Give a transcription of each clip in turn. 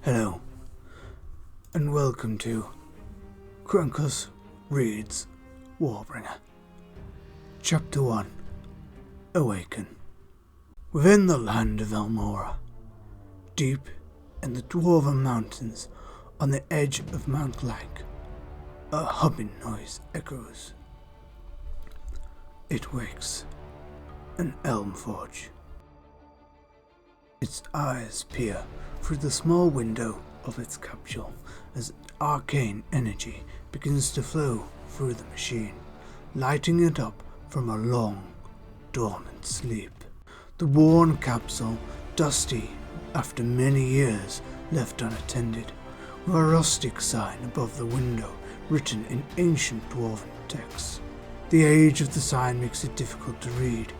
Hello, and welcome to Krankos Kronicles Warbringer. Chapter 1. Awaken. Within the land of Moreira, deep in the Dwarven Mountains on the edge of Mount Lake, a humming noise echoes. It wakes an elm forge. Its eyes peer through the small window of its capsule as arcane energy begins to flow through the machine, lighting it up from a long, dormant sleep. The worn capsule, dusty after many years left unattended, with a rustic sign above the window written in ancient dwarven text. The age of the sign makes it difficult to read.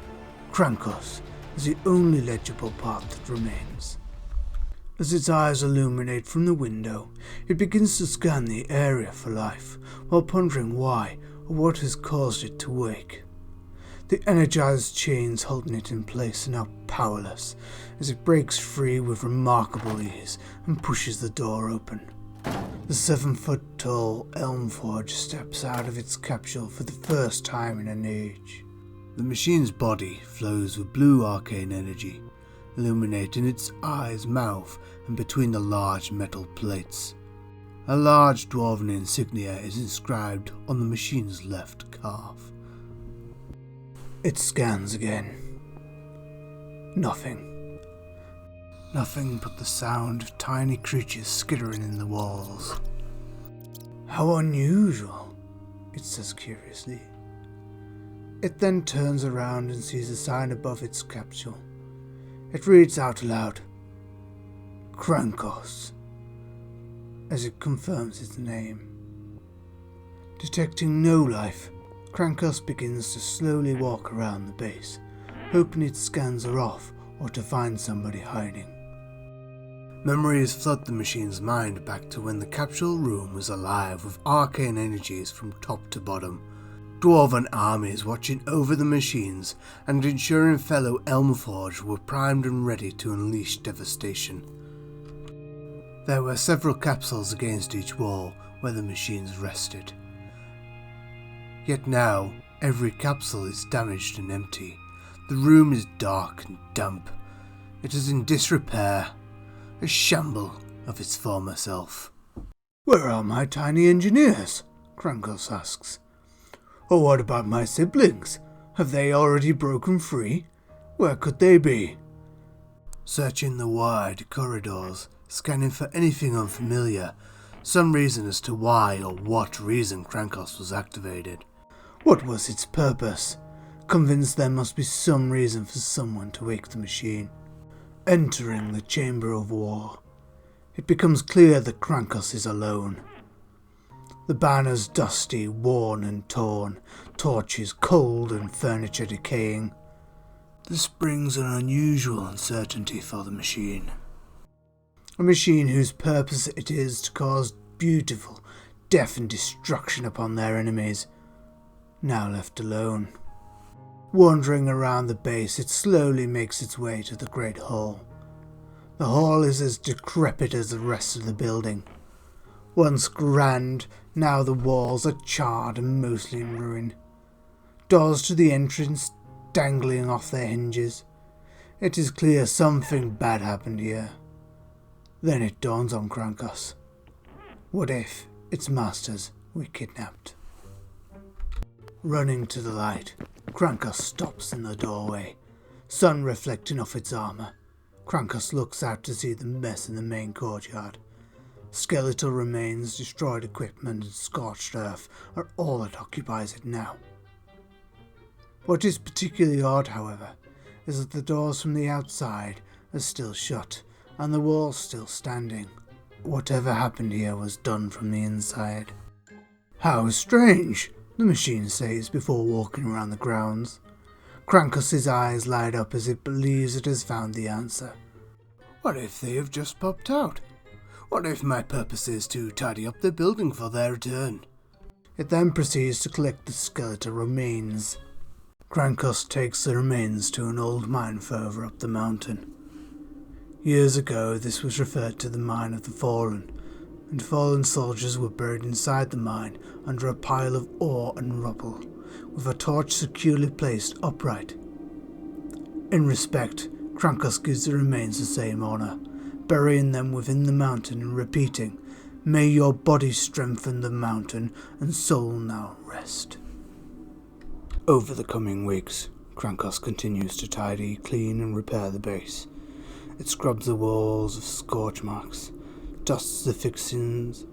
Krankos is the only legible part that remains. As its eyes illuminate from the window, it begins to scan the area for life, while pondering why or what has caused it to wake. The energized chains holding it in place are now powerless, as it breaks free with remarkable ease and pushes the door open. The 7-foot-tall elm forge steps out of its capsule for the first time in an age. The machine's body flows with blue arcane energy, illuminating its eyes, mouth, and between the large metal plates. A large dwarven insignia is inscribed on the machine's left calf. It scans again. Nothing. Nothing but the sound of tiny creatures skittering in the walls. How unusual, it says curiously. It then turns around and sees a sign above its capsule. It reads out aloud, Krankos, as it confirms its name. Detecting no life, Krankos begins to slowly walk around the base, hoping its scans are off or to find somebody hiding. Memories flood the machine's mind back to when the capsule room was alive with arcane energies from top to bottom. Dwarven armies watching over the machines and ensuring fellow Elmforge were primed and ready to unleash devastation. There were several capsules against each wall where the machines rested. Yet now, every capsule is damaged and empty. The room is dark and damp. It is in disrepair, a shamble of its former self. Where are my tiny engineers? Krankos asks. Or what about my siblings? Have they already broken free? Where could they be? Searching the wide corridors, scanning for anything unfamiliar, some reason as to why or what reason Krankos was activated. What was its purpose? Convinced there must be some reason for someone to wake the machine. Entering the Chamber of War, it becomes clear that Krankos is alone. The banners dusty, worn and torn, torches cold and furniture decaying. This brings an unusual uncertainty for the machine. A machine whose purpose it is to cause beautiful death and destruction upon their enemies, now left alone. Wandering around the base, it slowly makes its way to the Great Hall. The hall is as decrepit as the rest of the building. Once grand, now the walls are charred and mostly in ruin. Doors to the entrance dangling off their hinges. It is clear something bad happened here. Then it dawns on Krankos. What if its masters were kidnapped? Running to the light, Krankos stops in the doorway, sun reflecting off its armour. Krankos looks out to see the mess in the main courtyard. Skeletal remains, destroyed equipment, and scorched earth are all that occupies it now. What is particularly odd, however, is that the doors from the outside are still shut, and the walls still standing. Whatever happened here was done from the inside. How strange, the machine says before walking around the grounds. Krankos' eyes light up as it believes it has found the answer. What if they have just popped out? What if my purpose is to tidy up the building for their return? It then proceeds to collect the skeletal remains. Krankos takes the remains to an old mine further up the mountain. Years ago, this was referred to the Mine of the Fallen, and fallen soldiers were buried inside the mine under a pile of ore and rubble, with a torch securely placed upright. In respect, Krankos gives the remains the same honour, burying them within the mountain and repeating, "May your body strengthen the mountain and soul now rest." Over the coming weeks, Krankos continues to tidy, clean and repair the base. It scrubs the walls of scorch marks, dusts the fixings,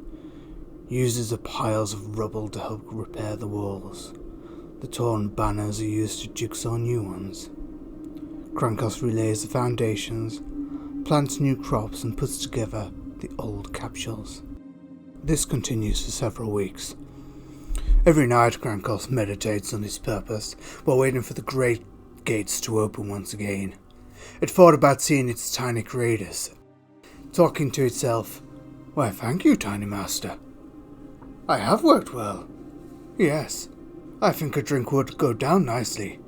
uses the piles of rubble to help repair the walls. The torn banners are used to jigsaw new ones. Krankos relays the foundations, plants new crops and puts together the old capsules. This continues for several weeks. Every night Krankos meditates on his purpose while waiting for the great gates to open once again. It thought about seeing its tiny creators, talking to itself, "Why, thank you, tiny master. I have worked well. Yes, I think a drink would go down nicely.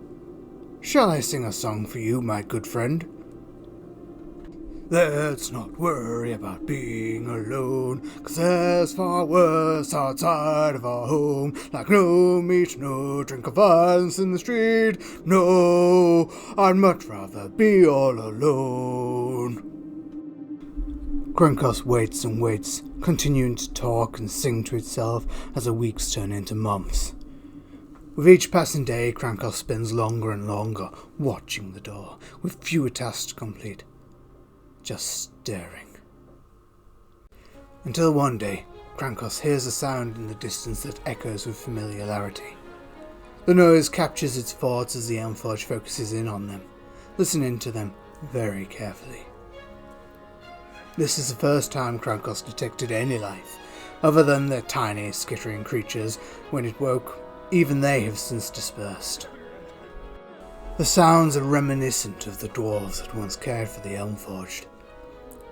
Shall I sing a song for you, my good friend? Let's not worry about being alone, 'cause there's far worse outside of our home, like no meat, no drink of violence in the street. No, I'd much rather be all alone." Krankos waits and waits, continuing to talk and sing to itself as the weeks turn into months. With each passing day, Krankos spends longer and longer watching the door, with fewer tasks to complete, just staring. Until one day, Krankos hears a sound in the distance that echoes with familiarity. The noise captures its thoughts as the Elmforge focuses in on them, listening to them very carefully. This is the first time Krankos detected any life, other than the tiny, skittering creatures. When it woke, even they have since dispersed. The sounds are reminiscent of the dwarves that once cared for the Elmforged.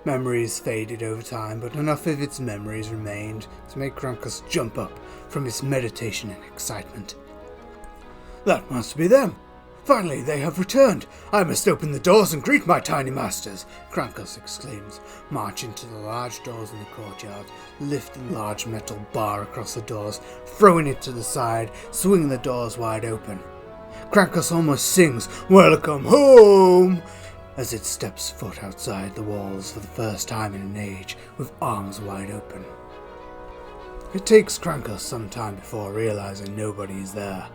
Memories faded over time, but enough of its memories remained to make Krankos jump up from his meditation and excitement. "That must be them! Finally, they have returned! I must open the doors and greet my tiny masters!" Krankos exclaims, marching to the large doors in the courtyard, lifting the large metal bar across the doors, throwing it to the side, swinging the doors wide open. Krankos almost sings, "Welcome home!" as it steps foot outside the walls for the first time in an age, with arms wide open. It takes Krankos some time before realizing nobody is there.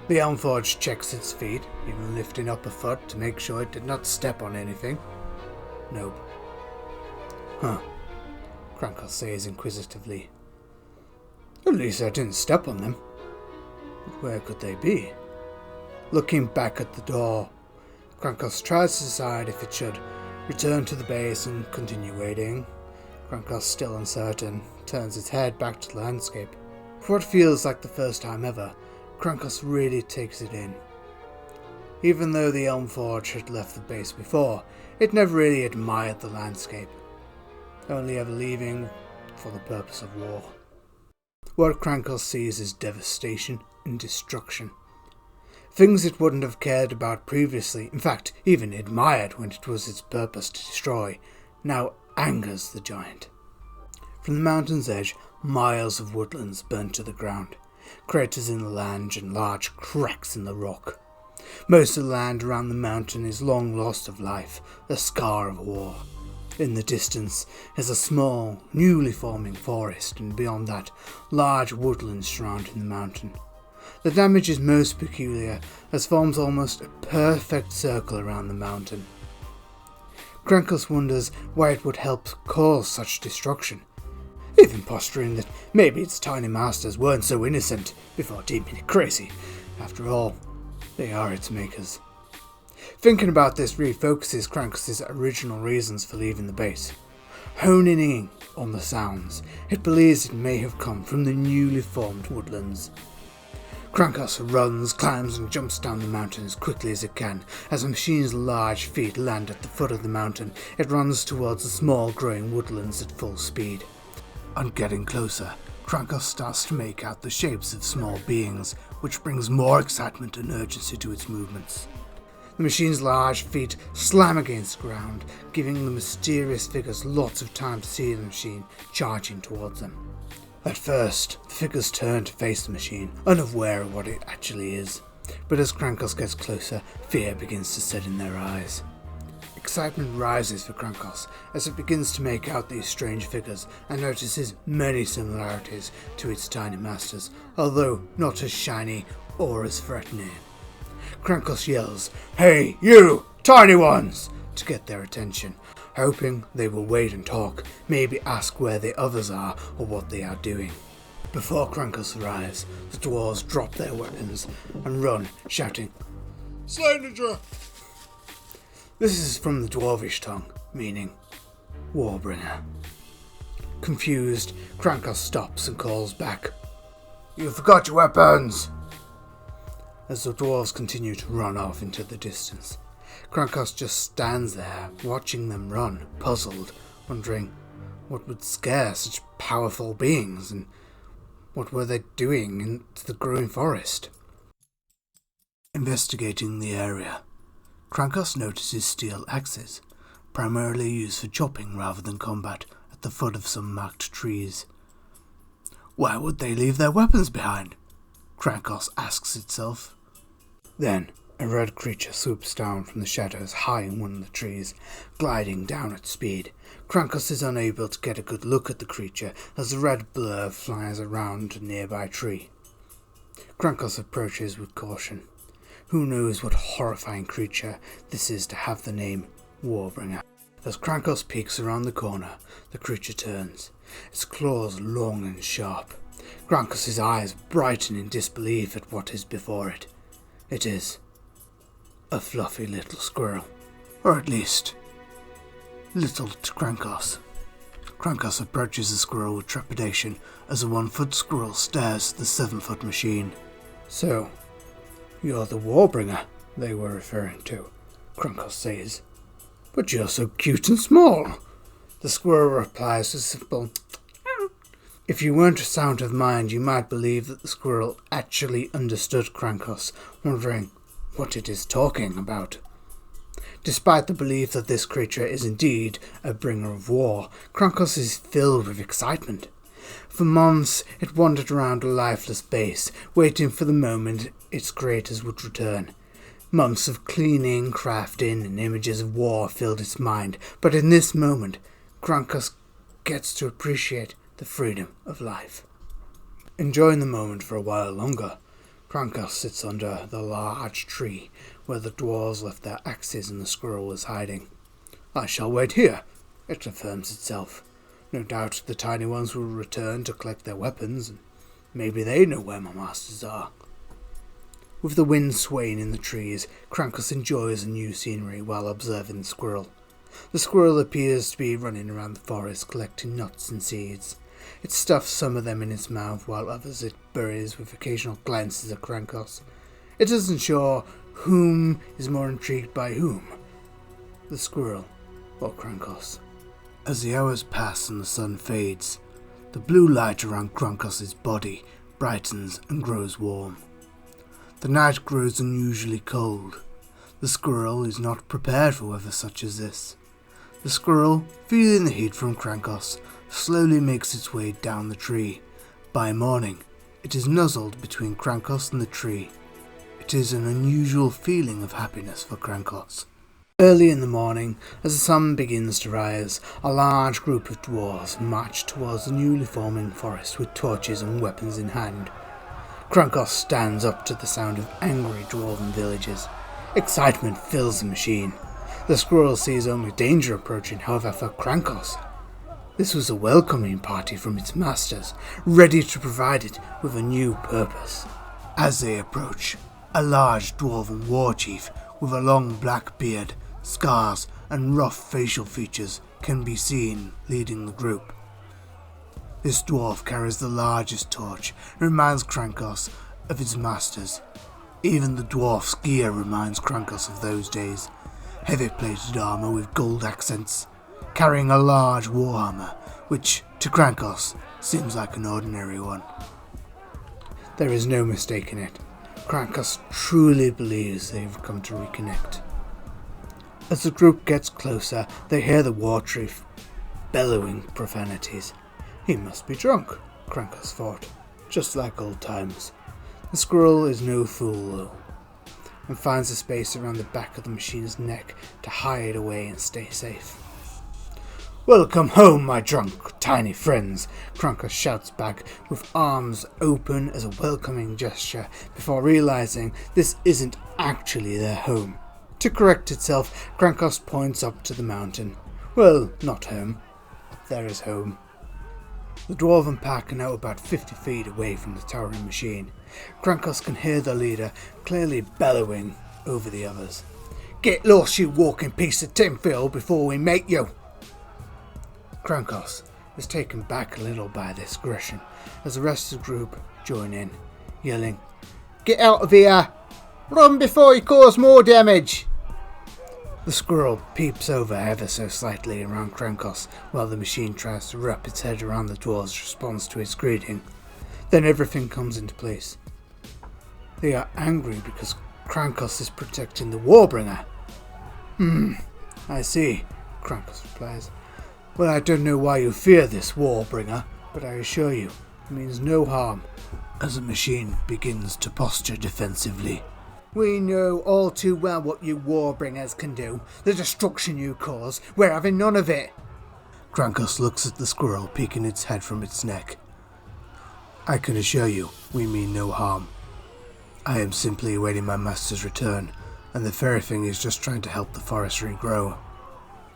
The Elmforge checks its feet, even lifting up a foot to make sure it did not step on anything. Nope. "Huh," Krankos says inquisitively. "At least I didn't step on them. But where could they be?" Looking back at the door, Krankos tries to decide if it should return to the base and continue waiting. Krankos, still uncertain, turns its head back to the landscape. For what feels like the first time ever, Krankos really takes it in. Even though the Elmforge had left the base before, it never really admired the landscape, only ever leaving for the purpose of war. What Krankos sees is devastation and destruction. Things it wouldn't have cared about previously, in fact, even admired when it was its purpose to destroy, now angers the giant. From the mountain's edge, miles of woodlands burn to the ground, craters in the land and large cracks in the rock. Most of the land around the mountain is long lost of life, the scar of war. In the distance is a small, newly forming forest, and beyond that, large woodlands surrounding the mountain. The damage is most peculiar, as forms almost a perfect circle around the mountain. Krankos wonders why it would help cause such destruction, even posturing that maybe its tiny masters weren't so innocent before deeming it crazy. After all, they are its makers. Thinking about this refocuses Krankos' original reasons for leaving the base. Honing in on the sounds, it believes it may have come from the newly formed woodlands. Krankos runs, climbs and jumps down the mountain as quickly as it can. As the machine's large feet land at the foot of the mountain, it runs towards the small growing woodlands at full speed. On getting closer, Krankos starts to make out the shapes of small beings, which brings more excitement and urgency to its movements. The machine's large feet slam against the ground, giving the mysterious figures lots of time to see the machine charging towards them. At first, the figures turn to face the machine, unaware of what it actually is. But as Krankos gets closer, fear begins to set in their eyes. Excitement rises for Krankos as it begins to make out these strange figures and notices many similarities to its tiny masters, although not as shiny or as threatening. Krankos yells, "Hey, you, tiny ones!" to get their attention, hoping they will wait and talk, maybe ask where the others are or what they are doing. Before Krankos arrives, the dwarves drop their weapons and run, shouting, "Slayer!" This is from the dwarvish tongue, meaning Warbringer. Confused, Krankos stops and calls back, "You forgot your weapons!" As the dwarves continue to run off into the distance, Krankos just stands there, watching them run, puzzled, wondering what would scare such powerful beings and what were they doing in the growing forest. Investigating the area, Krankos notices steel axes, primarily used for chopping rather than combat, at the foot of some marked trees. Why would they leave their weapons behind? Krankos asks itself. Then, a red creature swoops down from the shadows high in one of the trees, gliding down at speed. Krankos is unable to get a good look at the creature as the red blur flies around a nearby tree. Krankos approaches with caution. Who knows what horrifying creature this is to have the name Warbringer. As Krankos peeks around the corner, the creature turns, its claws long and sharp. Krankos' eyes brighten in disbelief at what is before it. It is a fluffy little squirrel, or at least, little to Krankos. Krankos approaches the squirrel with trepidation as a 1-foot squirrel stares at the 7-foot machine. "So, you're the Warbringer they were referring to," Krankos says. "But you're so cute and small." The squirrel replies with a simple, "Meow." If you weren't sound of mind, you might believe that the squirrel actually understood Krankos, wondering what it is talking about. Despite the belief that this creature is indeed a bringer of war, Krankos is filled with excitement. For months, it wandered around a lifeless base, waiting for the moment its creators would return. Months of cleaning, crafting, and images of war filled its mind, but in this moment, Krankos gets to appreciate the freedom of life. Enjoying the moment for a while longer, Krankos sits under the large tree where the dwarves left their axes and the squirrel was hiding. "I shall wait here," it affirms itself. "No doubt the tiny ones will return to collect their weapons, and maybe they know where my masters are." With the wind swaying in the trees, Krankos enjoys the new scenery while observing the squirrel. The squirrel appears to be running around the forest collecting nuts and seeds. It stuffs some of them in its mouth while others it buries with occasional glances at Krankos. It isn't sure whom is more intrigued by whom, the squirrel or Krankos. As the hours pass and the sun fades, the blue light around Krankos' body brightens and grows warm. The night grows unusually cold. The squirrel is not prepared for weather such as this. The squirrel, feeling the heat from Krankos, slowly makes its way down the tree. By morning, it is nuzzled between Krankos and the tree. It is an unusual feeling of happiness for Krankos. Early in the morning, as the sun begins to rise, a large group of dwarves march towards the newly forming forest with torches and weapons in hand. Krankos stands up to the sound of angry dwarven villagers. Excitement fills the machine. The squirrel sees only danger approaching, however, for Krankos. This was a welcoming party from its masters, ready to provide it with a new purpose. As they approach, a large dwarven war chief with a long black beard, scars, and rough facial features can be seen leading the group. This dwarf carries the largest torch and reminds Krankos of his masters. Even the dwarf's gear reminds Krankos of those days. Heavy-plated armor with gold accents, carrying a large warhammer, which, to Krankos, seems like an ordinary one. There is no mistaking it. Krankos truly believes they have come to reconnect. As the group gets closer, they hear the war chief bellowing profanities. He must be drunk, Krankos thought, just like old times. The squirrel is no fool though, and finds a space around the back of the machine's neck to hide away and stay safe. "Welcome home, my drunk, tiny friends," Krankos shouts back, with arms open as a welcoming gesture, before realizing this isn't actually their home. To correct itself, Krankos points up to the mountain. Well, not home. There is home. The dwarven pack are now about 50 feet away from the towering machine. Krankos can hear the leader clearly bellowing over the others. "Get lost, you walking piece of tinfoil, before we make you!" Krankos is taken back a little by this aggression as the rest of the group join in, yelling, "Get out of here! Run before you cause more damage!" The squirrel peeps over ever so slightly around Krankos while the machine tries to wrap its head around the dwarf's response to his greeting. Then everything comes into place. They are angry because Krankos is protecting the Warbringer. I see," Krankos replies. "Well, I don't know why you fear this Warbringer, but I assure you, it means no harm," as the machine begins to posture defensively. "We know all too well what you Warbringers can do. The destruction you cause, we're having none of it." Krankos looks at the squirrel peeking its head from its neck. "I can assure you, we mean no harm. I am simply awaiting my master's return, and the fairy thing is just trying to help the forest regrow."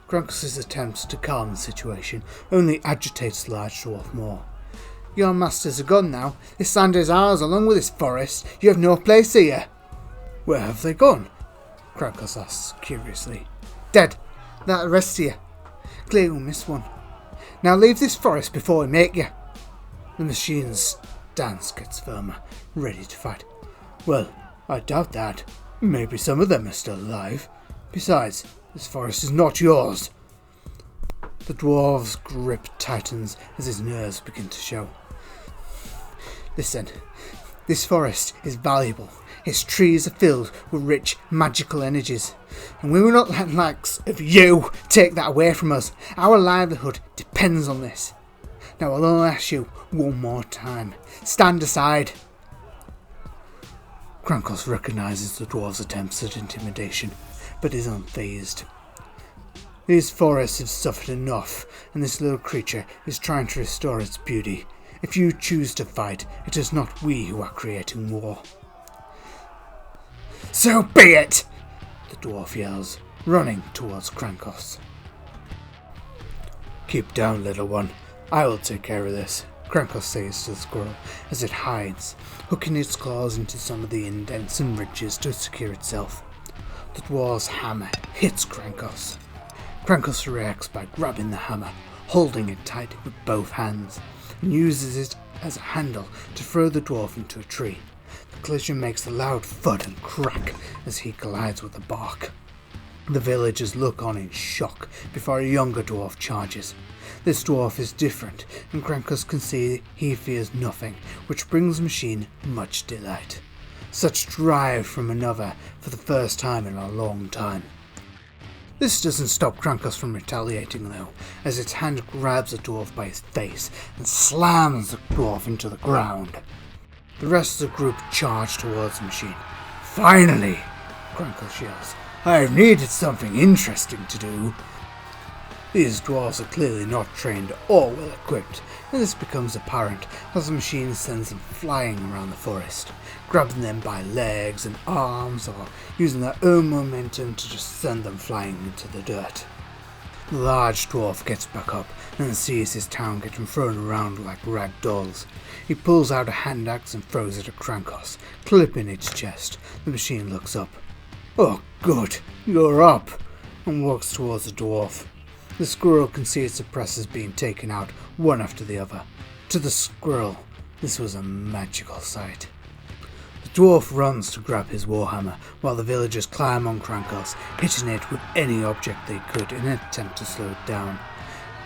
Krankos' attempts to calm the situation only agitates the large dwarf more. "Your masters are gone now. This land is ours along with this forest. You have no place here." "Where have they gone?" Krankos asks curiously. "Dead. That arrests you. Clearly we missed one. Now leave this forest before we make you." The machine's stance gets firmer, ready to fight. "Well, I doubt that. Maybe some of them are still alive. Besides, this forest is not yours." The dwarf's grip tightens as his nerves begin to show. "Listen, this forest is valuable. Its trees are filled with rich magical energies, and we will not let the likes of you take that away from us. Our livelihood depends on this. Now I'll only ask you one more time. Stand aside." Krankos recognises the dwarf's attempts at intimidation, but is unfazed. These forests have suffered enough, and this little creature is trying to restore its beauty. If you choose to fight, it is not we who are creating war. "So be it!" the dwarf yells, running towards Krankos. "Keep down, little one. I will take care of this," Krankos says to the squirrel as it hides, hooking its claws into some of the indents and ridges to secure itself. The dwarf's hammer hits Krankos. Krankos reacts by grabbing the hammer, holding it tight with both hands, and uses it as a handle to throw the dwarf into a tree. The collision makes a loud thud and crack as he collides with the bark. The villagers look on in shock before a younger dwarf charges. This dwarf is different, and Krankos can see he fears nothing, which brings the machine much delight. Such drive from another for the first time in a long time. This doesn't stop Krankos from retaliating though, as its hand grabs the dwarf by his face and slams the dwarf into the ground. The rest of the group charge towards the machine. "Finally!" Krankos yells. "I've needed something interesting to do." These dwarves are clearly not trained or well equipped, and this becomes apparent as the machine sends them flying around the forest, grabbing them by legs and arms or using their own momentum to just send them flying into the dirt. The large dwarf gets back up and sees his town getting thrown around like rag dolls. He pulls out a hand axe and throws it at Krankos, clipping its chest. The machine looks up. "Oh good, you're up," and walks towards the dwarf. The squirrel can see its oppressors being taken out one after the other. To the squirrel, this was a magical sight. The dwarf runs to grab his warhammer, while the villagers climb on Krankos, hitting it with any object they could in an attempt to slow it down.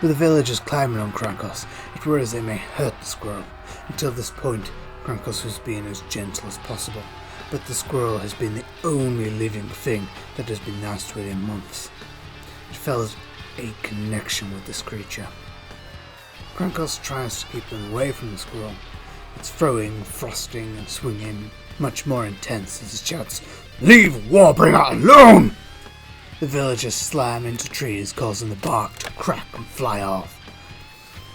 With the villagers climbing on Krankos, it were as they may hurt the squirrel. Until this point, Krankos was being as gentle as possible, but the squirrel has been the only living thing that has been nice to it in months. It felt a connection with this creature. Krankos tries to keep them away from the squirrel. It's throwing, thrusting and swinging much more intense as it shouts, "Leave Warbringer alone!" The villagers slam into trees, causing the bark to crack and fly off.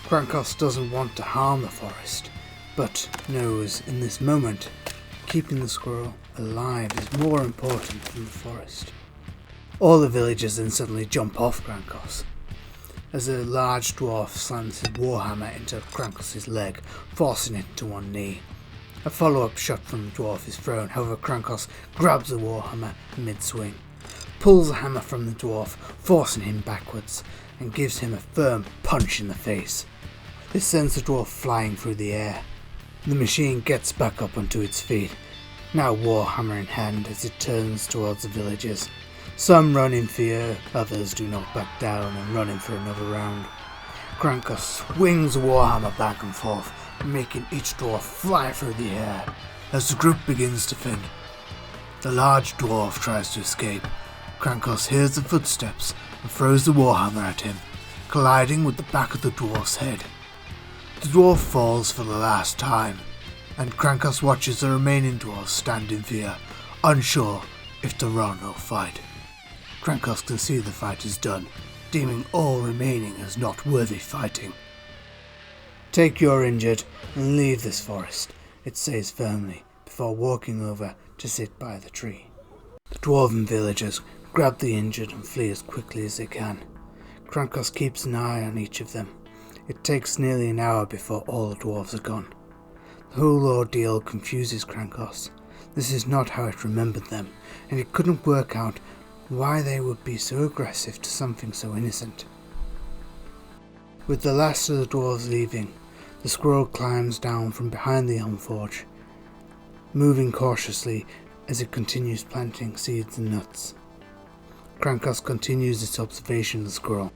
Krankos doesn't want to harm the forest, but knows in this moment keeping the squirrel alive is more important than the forest. All the villagers then suddenly jump off Krankos, as a large dwarf slams his warhammer into Krankos' leg, forcing it to one knee. A follow-up shot from the dwarf is thrown, however Krankos grabs the warhammer mid-swing, pulls the hammer from the dwarf, forcing him backwards, and gives him a firm punch in the face. This sends the dwarf flying through the air. The machine gets back up onto its feet, now warhammer in hand, as it turns towards the villagers. Some run in fear, others do not back down and run in for another round. Krankos swings the warhammer back and forth, making each dwarf fly through the air. As the group begins to thin, the large dwarf tries to escape. Krankos hears the footsteps and throws the warhammer at him, colliding with the back of the dwarf's head. The dwarf falls for the last time, and Krankos watches the remaining dwarves stand in fear, unsure if to run or fight. Krankos can see the fight is done, deeming all remaining as not worthy fighting. "Take your injured and leave this forest," it says firmly, before walking over to sit by the tree. The dwarven villagers grab the injured and flee as quickly as they can. Krankos keeps an eye on each of them. It takes nearly an hour before all the dwarves are gone. The whole ordeal confuses Krankos. This is not how it remembered them, and it couldn't work out why they would be so aggressive to something so innocent. With the last of the dwarves leaving, the squirrel climbs down from behind the elm forge, moving cautiously as it continues planting seeds and nuts. Krankos continues its observation of the squirrel.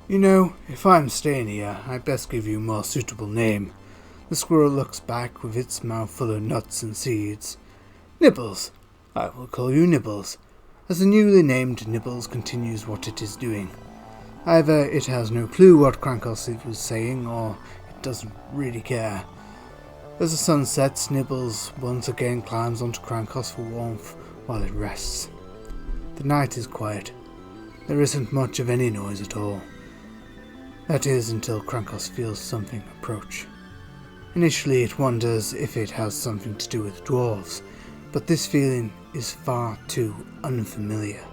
"You know, if I'm staying here, I'd best give you a more suitable name." The squirrel looks back with its mouth full of nuts and seeds. "Nibbles. I will call you Nibbles." As the newly named Nibbles continues what it is doing. Either it has no clue what Krankos was saying, or it doesn't really care. As the sun sets, Nibbles once again climbs onto Krankos for warmth while it rests. The night is quiet. There isn't much of any noise at all. That is until Krankos feels something approach. Initially it wonders if it has something to do with dwarves, but this feeling is far too unfamiliar.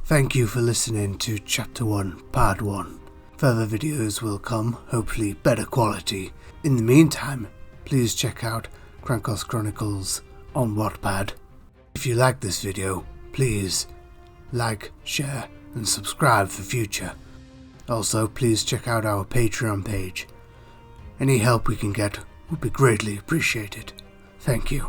Thank you for listening to Chapter 1, Part 1. Further videos will come, hopefully better quality. In the meantime, please check out Krankos Chronicles on Wattpad. If you like this video, please like, share and subscribe for future. Also, please check out our Patreon page. Any help we can get would be greatly appreciated. Thank you.